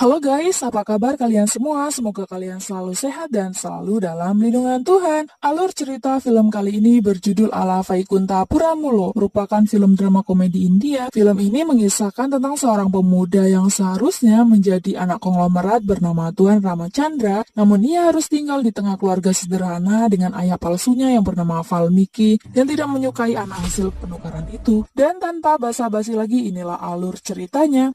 Halo guys, apa kabar kalian semua? Semoga kalian selalu sehat dan selalu dalam lindungan Tuhan. Alur cerita film kali ini berjudul Ala Vaikunta Puramulo, merupakan film drama komedi India. Film ini mengisahkan tentang seorang pemuda yang seharusnya menjadi anak konglomerat bernama Tuan Ramachandra, namun ia harus tinggal di tengah keluarga sederhana dengan ayah palsunya yang bernama Valmiki yang tidak menyukai anak hasil penukaran itu. Dan tanpa basa-basi lagi, inilah alur ceritanya.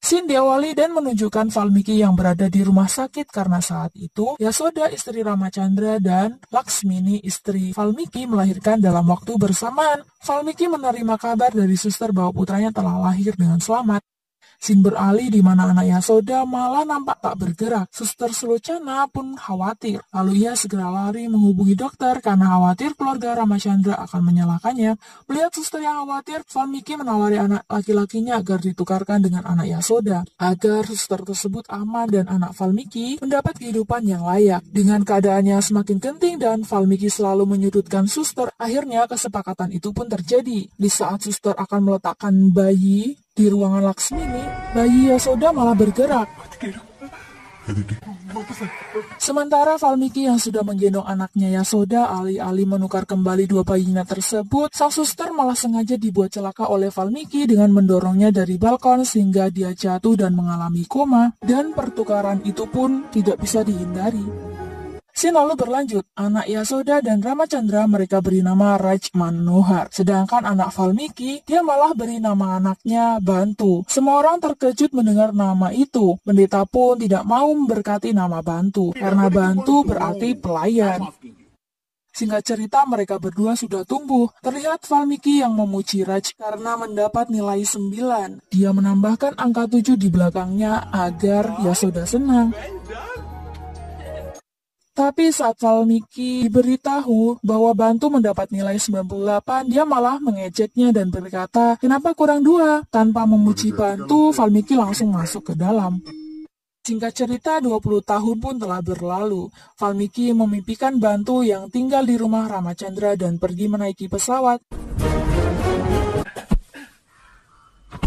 Scene diawali dan menunjukkan Valmiki yang berada di rumah sakit karena saat itu Yasoda istri Ramachandra dan Laksmini istri Valmiki melahirkan dalam waktu bersamaan. Valmiki menerima kabar dari suster bahwa putranya telah lahir dengan selamat. Scene beralih di mana anak Yasoda malah nampak tak bergerak. Suster Sulochana pun khawatir. Lalu ia segera lari menghubungi dokter karena khawatir keluarga Ramachandra akan menyalahkannya. Melihat suster yang khawatir, Valmiki menawari anak laki-lakinya agar ditukarkan dengan anak Yasoda, agar suster tersebut aman dan anak Valmiki mendapat kehidupan yang layak. Dengan keadaannya semakin genting dan Valmiki selalu menyudutkan suster, akhirnya kesepakatan itu pun terjadi. Di saat suster akan meletakkan bayi di ruangan Laksmini, bayi Yasoda malah bergerak. Sementara Valmiki yang sudah menggendong anaknya Yasoda alih-alih menukar kembali dua bayinya tersebut, sang suster malah sengaja dibuat celaka oleh Valmiki dengan mendorongnya dari balkon sehingga dia jatuh dan mengalami koma, dan pertukaran itu pun tidak bisa dihindari. Scene lalu berlanjut, anak Yasoda dan Ramachandra mereka beri nama Raj Manohar, sedangkan anak Valmiki dia malah beri nama anaknya Bantu. Semua orang terkejut mendengar nama itu. Pendeta pun tidak mau memberkati nama Bantu, karena Bantu berarti pelayan. Singkat cerita, mereka berdua sudah tumbuh. Terlihat Valmiki yang memuji Raj karena mendapat nilai 9. Dia menambahkan angka 7 di belakangnya agar Yasoda senang. Tapi saat Valmiki diberitahu bahwa Bantu mendapat nilai 98, dia malah mengejeknya dan berkata, "Kenapa kurang 2?" Tanpa memuji Bantu, Valmiki langsung masuk ke dalam. Singkat cerita, 20 tahun pun telah berlalu. Valmiki memimpikan Bantu yang tinggal di rumah Ramachandra dan pergi menaiki pesawat.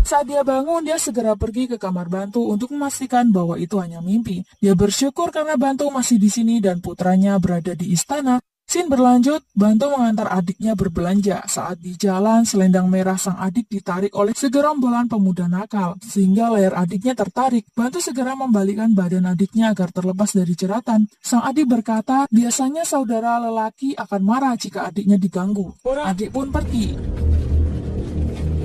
Saat dia bangun, dia segera pergi ke kamar Bantu untuk memastikan bahwa itu hanya mimpi. Dia bersyukur karena Bantu masih di sini dan putranya berada di istana. Scene berlanjut, Bantu mengantar adiknya berbelanja. Saat di jalan, selendang merah sang adik ditarik oleh segerombolan pemuda nakal, sehingga leher adiknya tertarik. Bantu segera membalikkan badan adiknya agar terlepas dari jeratan. Sang adik berkata, biasanya saudara lelaki akan marah jika adiknya diganggu. Adik pun pergi.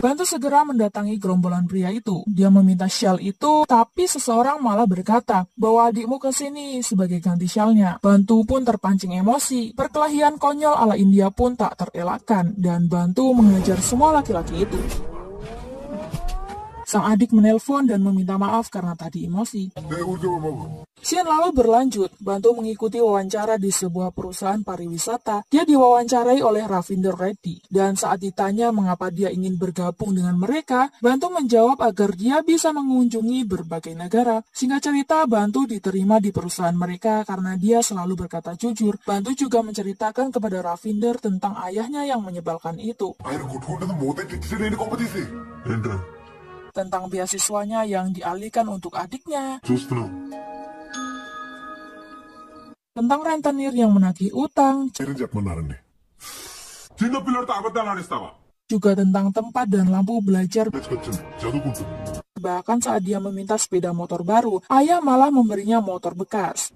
Bantu segera mendatangi gerombolan pria itu. Dia meminta syal itu, tapi seseorang malah berkata, "Bawa adikmu ke sini sebagai ganti syalnya." Bantu pun terpancing emosi. Perkelahian konyol ala India pun tak terelakkan, dan Bantu menghajar semua laki-laki itu. Sang adik menelpon dan meminta maaf karena tadi emosi. Scene lalu berlanjut, Bantu mengikuti wawancara di sebuah perusahaan pariwisata. Dia diwawancarai oleh Ravinder Reddy, dan saat ditanya mengapa dia ingin bergabung dengan mereka, Bantu menjawab agar dia bisa mengunjungi berbagai negara. Singkat cerita, Bantu diterima di perusahaan mereka karena dia selalu berkata jujur. Bantu juga menceritakan kepada Ravinder tentang ayahnya yang menyebalkan itu, tentang beasiswanya yang dialihkan untuk adiknya, tentang rentenir yang menagih utang, juga tentang tempat dan lampu belajar. Bahkan saat dia meminta sepeda motor baru, ayah malah memberinya motor bekas.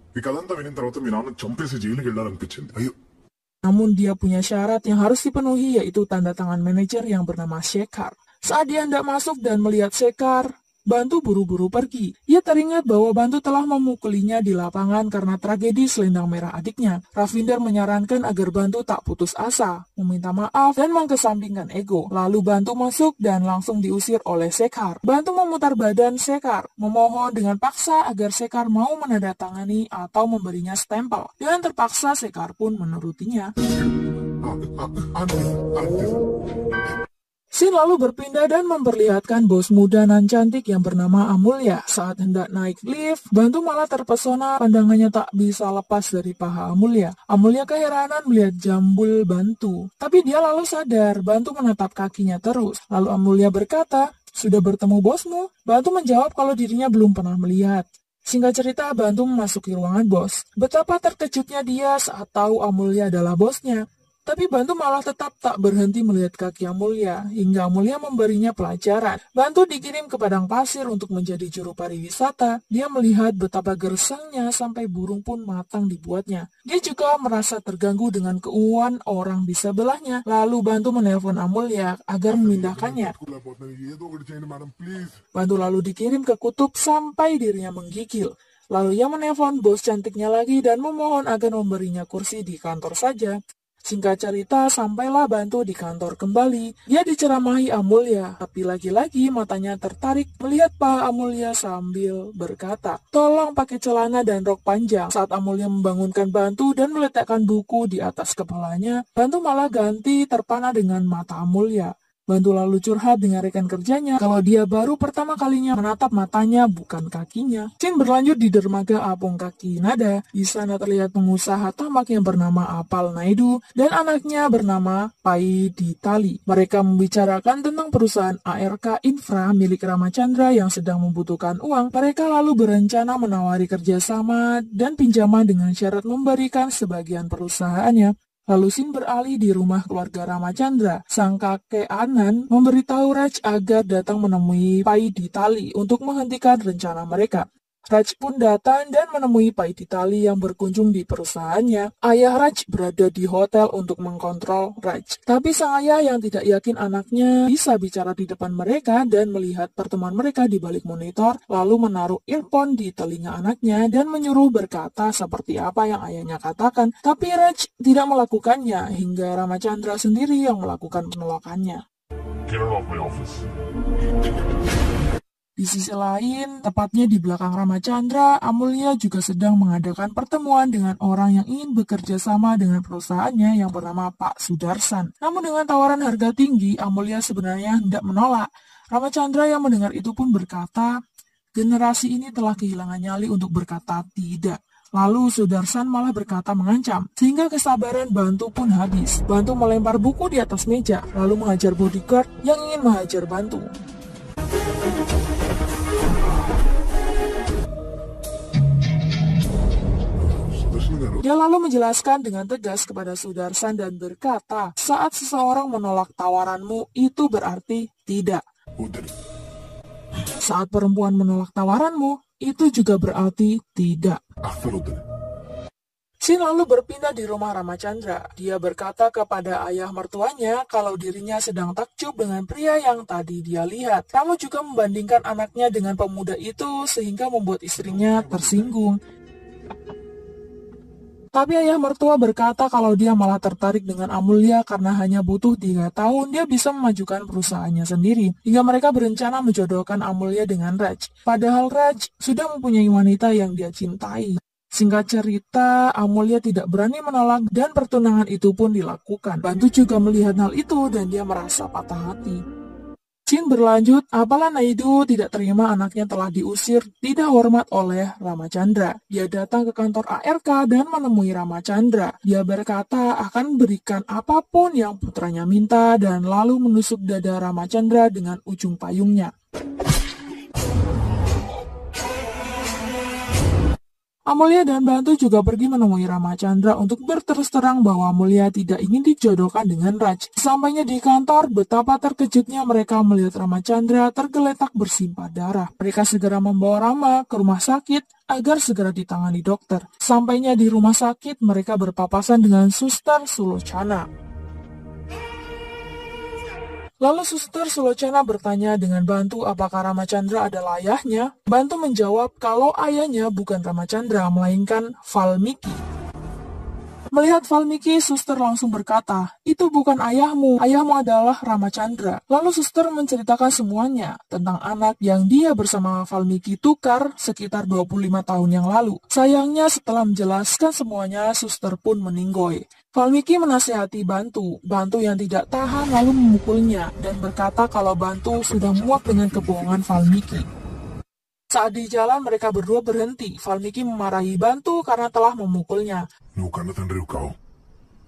Namun dia punya syarat yang harus dipenuhi, yaitu tanda tangan manajer yang bernama Shekhar. Saat dia hendak masuk dan melihat Shekhar, Bantu buru-buru pergi. Ia teringat bahwa Bantu telah memukulinya di lapangan karena tragedi selendang merah adiknya. Ravinder menyarankan agar Bantu tak putus asa, meminta maaf, dan mengesampingkan ego. Lalu Bantu masuk dan langsung diusir oleh Shekhar. Bantu memutar badan Shekhar, memohon dengan paksa agar Shekhar mau menandatangani atau memberinya stempel. Dengan terpaksa, Shekhar pun menurutinya. Scene lalu berpindah dan memperlihatkan bos muda nan cantik yang bernama Amulya. Saat hendak naik lift, Bantu malah terpesona, pandangannya tak bisa lepas dari paha Amulya. Amulya keheranan melihat jambul Bantu. Tapi dia lalu sadar, Bantu menatap kakinya terus. Lalu Amulya berkata, "Sudah bertemu bosmu?" Bantu menjawab kalau dirinya belum pernah melihat. Singkat cerita, Bantu memasuki ruangan bos. Betapa terkejutnya dia saat tahu Amulya adalah bosnya. Tapi Bantu malah tetap tak berhenti melihat kaki Amulya, hingga Amulya memberinya pelajaran. Bantu dikirim ke padang pasir untuk menjadi juru pariwisata. Dia melihat betapa gersangnya sampai burung pun matang dibuatnya. Dia juga merasa terganggu dengan keunguan orang di sebelahnya. Lalu Bantu menelpon Amulya agar memindahkannya. Bantu lalu dikirim ke kutub sampai dirinya menggigil. Lalu ia menelpon bos cantiknya lagi dan memohon agar memberinya kursi di kantor saja. Singkat cerita, sampailah Bantu di kantor kembali. Dia diceramahi Amulya, tapi lagi-lagi matanya tertarik melihat paha Amulya sambil berkata, "Tolong pakai celana dan rok panjang." Saat Amulya membangunkan Bantu dan meletakkan buku di atas kepalanya, Bantu malah ganti terpana dengan mata Amulya. Bantu lalu curhat dengan rekan kerjanya kalau dia baru pertama kalinya menatap matanya bukan kakinya. Scene berlanjut di dermaga Apung Kaki Nada. Di sana terlihat pengusaha tamak yang bernama Apal Naidu dan anaknya bernama Pai Ditali. Mereka membicarakan tentang perusahaan ARK Infra milik Ramachandra yang sedang membutuhkan uang. Mereka lalu berencana menawari kerjasama dan pinjaman dengan syarat memberikan sebagian perusahaannya. Lalu Scene beralih di rumah keluarga Ramachandra. Sang kakek Anan memberitahu Raj agar datang menemui Pai Ditali untuk menghentikan rencana mereka. Raj pun datang dan menemui Pai Ditali yang berkunjung di perusahaannya. Ayah Raj berada di hotel untuk mengkontrol Raj. Tapi sang ayah yang tidak yakin anaknya bisa bicara di depan mereka dan melihat pertemuan mereka di balik monitor, lalu menaruh earphone di telinga anaknya dan menyuruh berkata seperti apa yang ayahnya katakan. Tapi Raj tidak melakukannya hingga Ramachandra sendiri yang melakukan penolakannya. Get her off my office. Di sisi lain, tepatnya di belakang Ramachandra, Amulya juga sedang mengadakan pertemuan dengan orang yang ingin bekerja sama dengan perusahaannya yang bernama Pak Sudarsan. Namun dengan tawaran harga tinggi, Amulya sebenarnya hendak menolak. Ramachandra yang mendengar itu pun berkata, "Generasi ini telah kehilangan nyali untuk berkata tidak." Lalu Sudarsan malah berkata mengancam, sehingga kesabaran Bantu pun habis. Bantu melempar buku di atas meja, lalu menghajar bodyguard yang ingin menghajar Bantu. Dia lalu menjelaskan dengan tegas kepada Sudarsan dan berkata, "Saat seseorang menolak tawaranmu, itu berarti tidak. Saat perempuan menolak tawaranmu, itu juga berarti tidak." Scene lalu berpindah di rumah Ramachandra. Dia berkata kepada ayah mertuanya kalau dirinya sedang takjub dengan pria yang tadi dia lihat. Kamu juga membandingkan anaknya dengan pemuda itu sehingga membuat istrinya tersinggung. Tapi ayah mertua berkata kalau dia malah tertarik dengan Amulya karena hanya butuh 3 tahun dia bisa memajukan perusahaannya sendiri. Hingga mereka berencana menjodohkan Amulya dengan Raj. Padahal Raj sudah mempunyai wanita yang dia cintai. Singkat cerita, Amulya tidak berani menolak dan pertunangan itu pun dilakukan. Bantu juga melihat hal itu dan dia merasa patah hati. Scene berlanjut, Apal Naidu tidak terima anaknya telah diusir tidak hormat oleh Ramachandra. Dia datang ke kantor ARK dan menemui Ramachandra. Dia berkata akan berikan apapun yang putranya minta dan lalu menusuk dada Ramachandra dengan ujung payungnya. Amulya dan Bantu juga pergi menemui Ramachandra untuk berterus terang bahwa Amulya tidak ingin dijodohkan dengan Raj. Sampainya di kantor, betapa terkejutnya mereka melihat Ramachandra tergeletak bersimpah darah. Mereka segera membawa Rama ke rumah sakit agar segera ditangani dokter. Sampainya di rumah sakit, mereka berpapasan dengan Suster Sulochana. Lalu Suster Sulochana bertanya dengan Bantu apakah Ramachandra adalah ayahnya. Bantu menjawab kalau ayahnya bukan Ramachandra, melainkan Valmiki. Melihat Valmiki, suster langsung berkata, "Itu bukan ayahmu, ayahmu adalah Ramachandra." Lalu suster menceritakan semuanya tentang anak yang dia bersama Valmiki tukar sekitar 25 tahun yang lalu. Sayangnya setelah menjelaskan semuanya, suster pun meninggoy. Valmiki menasihati Bantu yang tidak tahan lalu memukulnya dan berkata kalau Bantu sudah muak dengan kebohongan Valmiki. Saat di jalan mereka berdua berhenti, Valmiki memarahi Bantu karena telah memukulnya. నువ్వు కన్న తండ్రివి కావు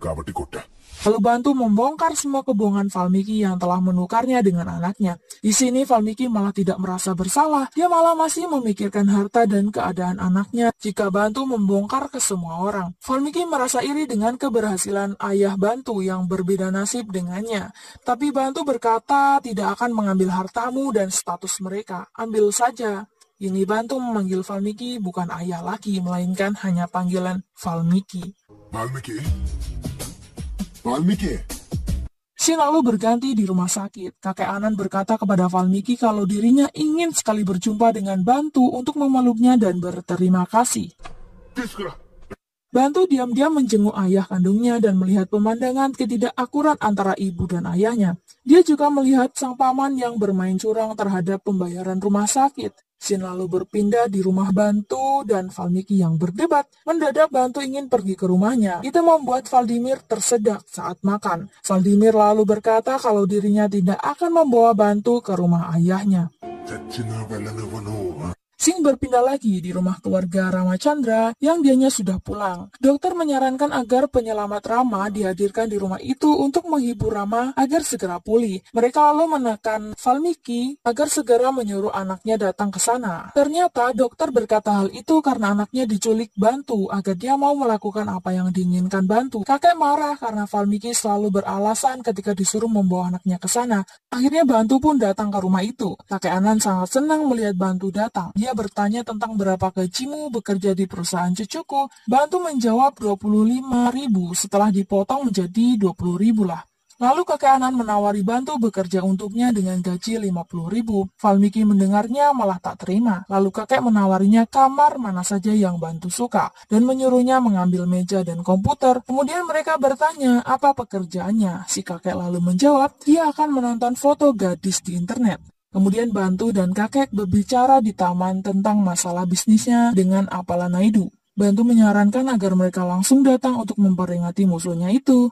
కాబట్టి కొట్టా. Lalu Bantu membongkar semua kebohongan Valmiki yang telah menukarnya dengan anaknya. Di sini Valmiki malah tidak merasa bersalah, dia malah masih memikirkan harta dan keadaan anaknya jika Bantu membongkar ke semua orang. Valmiki merasa iri dengan keberhasilan ayah Bantu yang berbeda nasib dengannya. Tapi Bantu berkata tidak akan mengambil hartamu dan status mereka, ambil saja. Ini Bantu memanggil Valmiki bukan ayah lagi, melainkan hanya panggilan Valmiki. Valmiki Scene lalu berganti di rumah sakit. Kakek Anand berkata kepada Valmiki kalau dirinya ingin sekali berjumpa dengan Bantu untuk memeluknya dan berterima kasih. తీసుకురా. Bantu diam-diam menjenguk ayah kandungnya dan melihat pemandangan ketidakakurat antara ibu dan ayahnya. Dia juga melihat sang paman yang bermain curang terhadap pembayaran rumah sakit. Scene lalu berpindah di rumah Bantu dan Valmiki yang berdebat. Mendadak Bantu ingin pergi ke rumahnya. Itu membuat Valdimir tersedak saat makan. Valdimir lalu berkata kalau dirinya tidak akan membawa Bantu ke rumah ayahnya. చచ్చిన వెళ్ళనివ్వను. Scene berpindah lagi di rumah keluarga Ramachandra yang dianya sudah pulang. Dokter menyarankan agar penyelamat Rama dihadirkan di rumah itu untuk menghibur Rama agar segera pulih. Mereka lalu menekan Valmiki agar segera menyuruh anaknya datang ke sana. Ternyata dokter berkata hal itu karena anaknya diculik Bantu agar dia mau melakukan apa yang diinginkan Bantu. Kakek marah karena Valmiki selalu beralasan ketika disuruh membawa anaknya ke sana. Akhirnya Bantu pun datang ke rumah itu. Kakek Anand sangat senang melihat Bantu datang. Dia bertanya tentang berapa gajimu bekerja di perusahaan cucuku. Bantu menjawab 25.000 setelah dipotong menjadi 20.000 lah. Lalu kakek Anand menawari Bantu bekerja untuknya dengan gaji 50.000. Valmiki mendengarnya malah tak terima. Lalu kakek menawarinya kamar mana saja yang Bantu suka dan menyuruhnya mengambil meja dan komputer. Kemudian mereka bertanya apa pekerjaannya. Si kakek lalu menjawab dia akan menonton foto gadis di internet. Kemudian Bantu dan kakek berbicara di taman tentang masalah bisnisnya dengan Apala Naidu. Bantu menyarankan agar mereka langsung datang untuk memperingati musuhnya itu.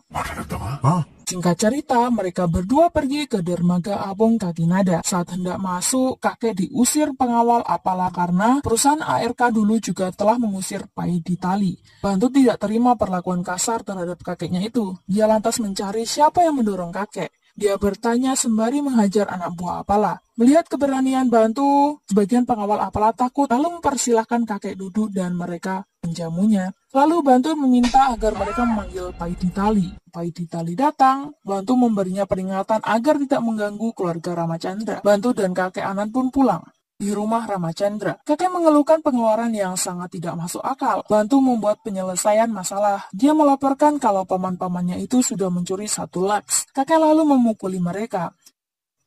Singkat cerita, mereka berdua pergi ke dermaga Apong Kakinada. Saat hendak masuk, kakek diusir pengawal Apala karena perusahaan ARK dulu juga telah mengusir Pai Ditali. Bantu tidak terima perlakuan kasar terhadap kakeknya itu. Dia lantas mencari siapa yang mendorong kakek. Dia bertanya sembari menghajar anak buah Apala. Melihat keberanian Bantu, sebagian pengawal Apala takut lalu mempersilahkan kakek duduk dan mereka menjamunya. Lalu Bantu meminta agar mereka memanggil Pai Ditali. Pai Ditali datang, Bantu memberinya peringatan agar tidak mengganggu keluarga Ramachandra. Bantu dan kakek Anand pun pulang. Di rumah Ramachandra, kakek mengeluhkan pengeluaran yang sangat tidak masuk akal. Bantu membuat penyelesaian masalah. Dia melaporkan kalau paman-pamannya itu sudah mencuri 1 lakhs. Kakek lalu memukuli mereka.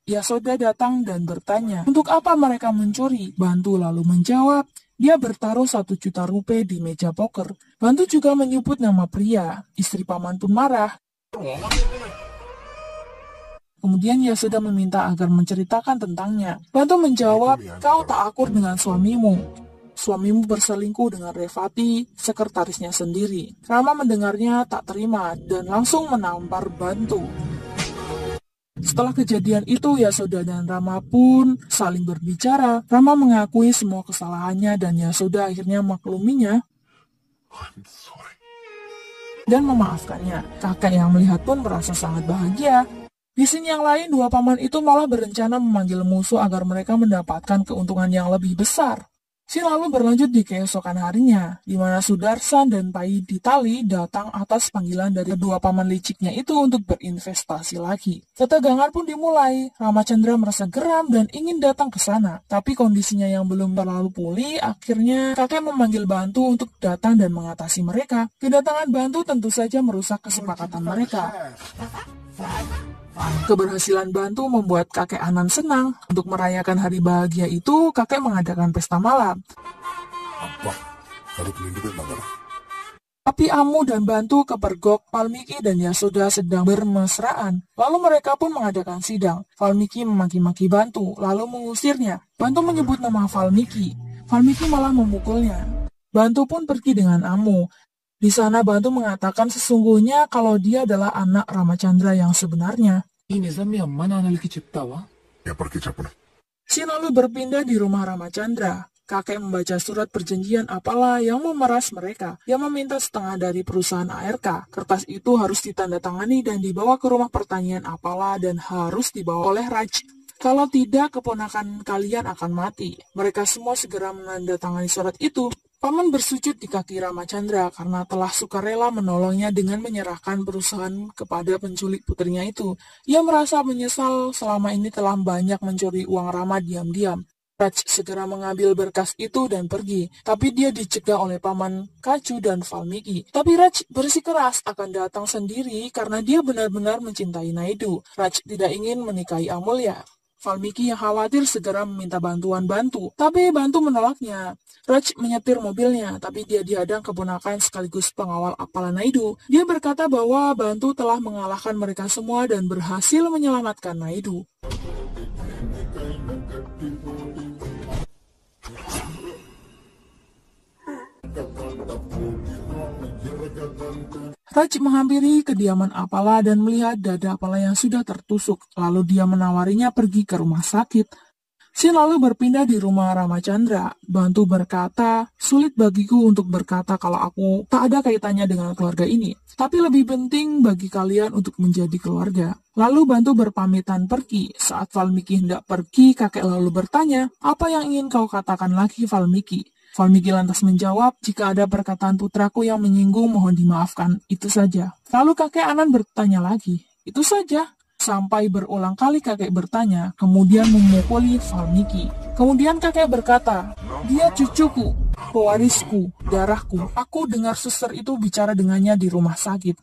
Yasoda datang dan bertanya, untuk apa mereka mencuri? Bantu lalu menjawab, dia bertaruh 1 juta rupiah di meja poker. Bantu juga menyebut nama pria. Istri paman pun marah. Kemudian Yasoda meminta agar menceritakan tentangnya. Bantu menjawab, kau tak akur dengan suamimu. Suamimu berselingkuh dengan Revati, sekretarisnya sendiri. Rama mendengarnya tak terima dan langsung menampar Bantu. Setelah kejadian itu, Yasoda dan Rama pun saling berbicara. Rama mengakui semua kesalahannya dan Yasoda akhirnya makluminya dan memaafkannya. Kakek yang melihat pun merasa sangat bahagia. Di sini yang lain, 2 paman itu malah berencana memanggil musuh agar mereka mendapatkan keuntungan yang lebih besar. Scene lalu berlanjut di keesokan harinya, di mana Sudarsan dan Pai Ditali datang atas panggilan dari 2 paman liciknya itu untuk berinvestasi lagi. Ketegangan pun dimulai. Ramachandra merasa geram dan ingin datang ke sana, tapi kondisinya yang belum terlalu pulih, akhirnya kakek memanggil Bantu untuk datang dan mengatasi mereka. Kedatangan Bantu tentu saja merusak kesepakatan mereka. Keberhasilan Bantu membuat kakek Anand senang. Untuk merayakan hari bahagia itu, kakek mengadakan pesta malam. Tapi Amu dan Bantu kepergok Valmiki dan Yasoda sedang bermesraan. Lalu mereka pun mengadakan sidang. Valmiki memaki-maki Bantu, lalu mengusirnya. Bantu menyebut nama Valmiki. Valmiki malah memukulnya. Bantu pun pergi dengan Amu. Di sana Bantu mengatakan sesungguhnya kalau dia adalah anak Ramachandra yang sebenarnya. ఈ నిజం మీ అమ్మ నాన్నలకి చెప్తావా? ఎవరికి చెప్పను. Sin lalu berpindah di rumah Ramachandra. Kakek membaca surat perjanjian apalah yang memeras mereka, yang meminta setengah dari perusahaan ARK. Kertas itu harus ditandatangani dan dibawa ke rumah pertanian apalah dan harus dibawa oleh Raj. Kalau tidak, keponakan kalian akan mati. Mereka semua segera menandatangani surat itu. Paman bersujud di kaki Ramachandra karena telah sukarela menolongnya dengan menyerahkan perusahaan kepada penculik putrinya itu. Ia merasa menyesal selama ini telah banyak mencuri uang Rama diam-diam. Raj segera mengambil berkas itu dan pergi, tapi dia dicegah oleh paman Kaju dan Valmiki. Tapi Raj bersikeras akan datang sendiri karena dia benar-benar mencintai Naidu. Raj tidak ingin menikahi Amulya. Valmiki yang khawatir segera meminta bantuan Bantu, tapi Bantu menolaknya. Raj menyetir mobilnya, tapi dia dihadang keponakan sekaligus pengawal Apala Naidu. Dia berkata bahwa Bantu telah mengalahkan mereka semua dan berhasil menyelamatkan Naidu. Raj menghampiri kediaman Apala dan melihat dada Apala yang sudah tertusuk. Lalu dia menawarinya pergi ke rumah sakit. Sin lalu berpindah di rumah Ramachandra. Bantu berkata, sulit bagiku untuk berkata kalau aku tak ada kaitannya dengan keluarga ini. Tapi lebih penting bagi kalian untuk menjadi keluarga. Lalu Bantu berpamitan pergi. Saat Valmiki hendak pergi, kakek lalu bertanya, apa yang ingin kau katakan lagi Valmiki? Valmiki lantas menjawab, jika ada perkataan putraku yang menyinggung mohon dimaafkan, itu saja. Lalu kakek Anan bertanya lagi, itu saja? Sampai berulang kali kakek bertanya, kemudian memukuli Valmiki. Kemudian kakek berkata, dia cucuku, pewarisku, darahku. Aku dengar suster itu bicara dengannya di rumah sakit.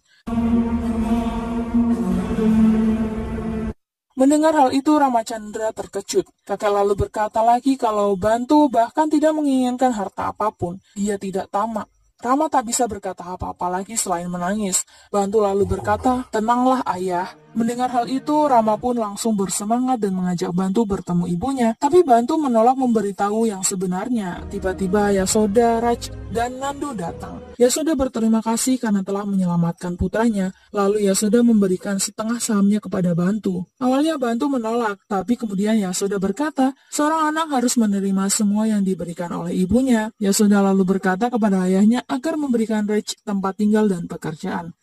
Mendengar hal itu, Ramachandra terkejut. Kakek lalu berkata lagi kalau Bantu bahkan tidak menginginkan harta apapun. Dia tidak tamak. Rama tak bisa berkata apa-apa lagi selain menangis. Bantu lalu berkata, tenanglah ayah. Mendengar hal itu, Rama pun langsung bersemangat dan mengajak Bantu bertemu ibunya. Tapi Bantu menolak memberitahu yang sebenarnya. Tiba-tiba Yasoda, Raj, dan Nandu datang. Yasoda berterima kasih karena telah menyelamatkan putranya. Lalu Yasoda memberikan setengah sahamnya kepada Bantu. Awalnya Bantu menolak, tapi kemudian Yasoda berkata, seorang anak harus menerima semua yang diberikan oleh ibunya. Yasoda lalu berkata kepada ayahnya agar memberikan Raj tempat tinggal dan pekerjaan.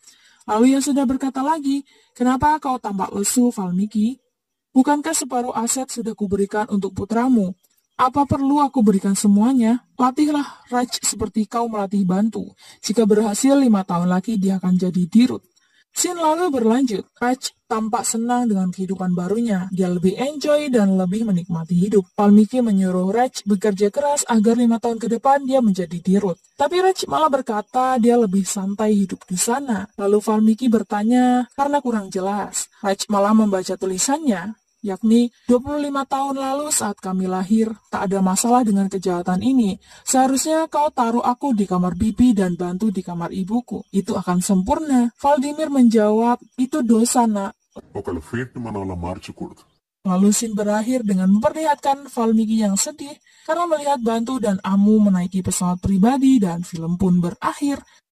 Lalu Yasoda berkata lagi, kenapa kau tampak lesu, Valmiki? Bukankah separuh aset sudah kuberikan untuk putramu? Apa perlu aku berikan semuanya? Latihlah Raj seperti kau melatih Bantu. Jika berhasil 5 tahun lagi dia akan jadi dirut. Sin lalu berlanjut, Raj tampak senang dengan kehidupan barunya. Dia lebih enjoy dan lebih menikmati hidup. Valmiki menyuruh Raj bekerja keras agar 5 tahun ke depan dia menjadi dirut. Tapi Raj malah berkata dia lebih santai hidup di sana. Lalu Valmiki bertanya karena kurang jelas. Raj malah membaca tulisannya, yakni 25 tahun lalu saat kami lahir, tak ada masalah dengan kejahatan ini. Seharusnya kau taruh aku di kamar bibi dan Bantu di kamar ibuku. Itu akan sempurna. Valdimir menjawab, itu dosa nak. ఒకళ్ళ ఫేట్ మనం అలా మార్చకూడదు. Lalu scene berakhir dengan memperlihatkan Valmiki yang sedih karena melihat Bantu dan Amu menaiki pesawat pribadi dan film pun berakhir.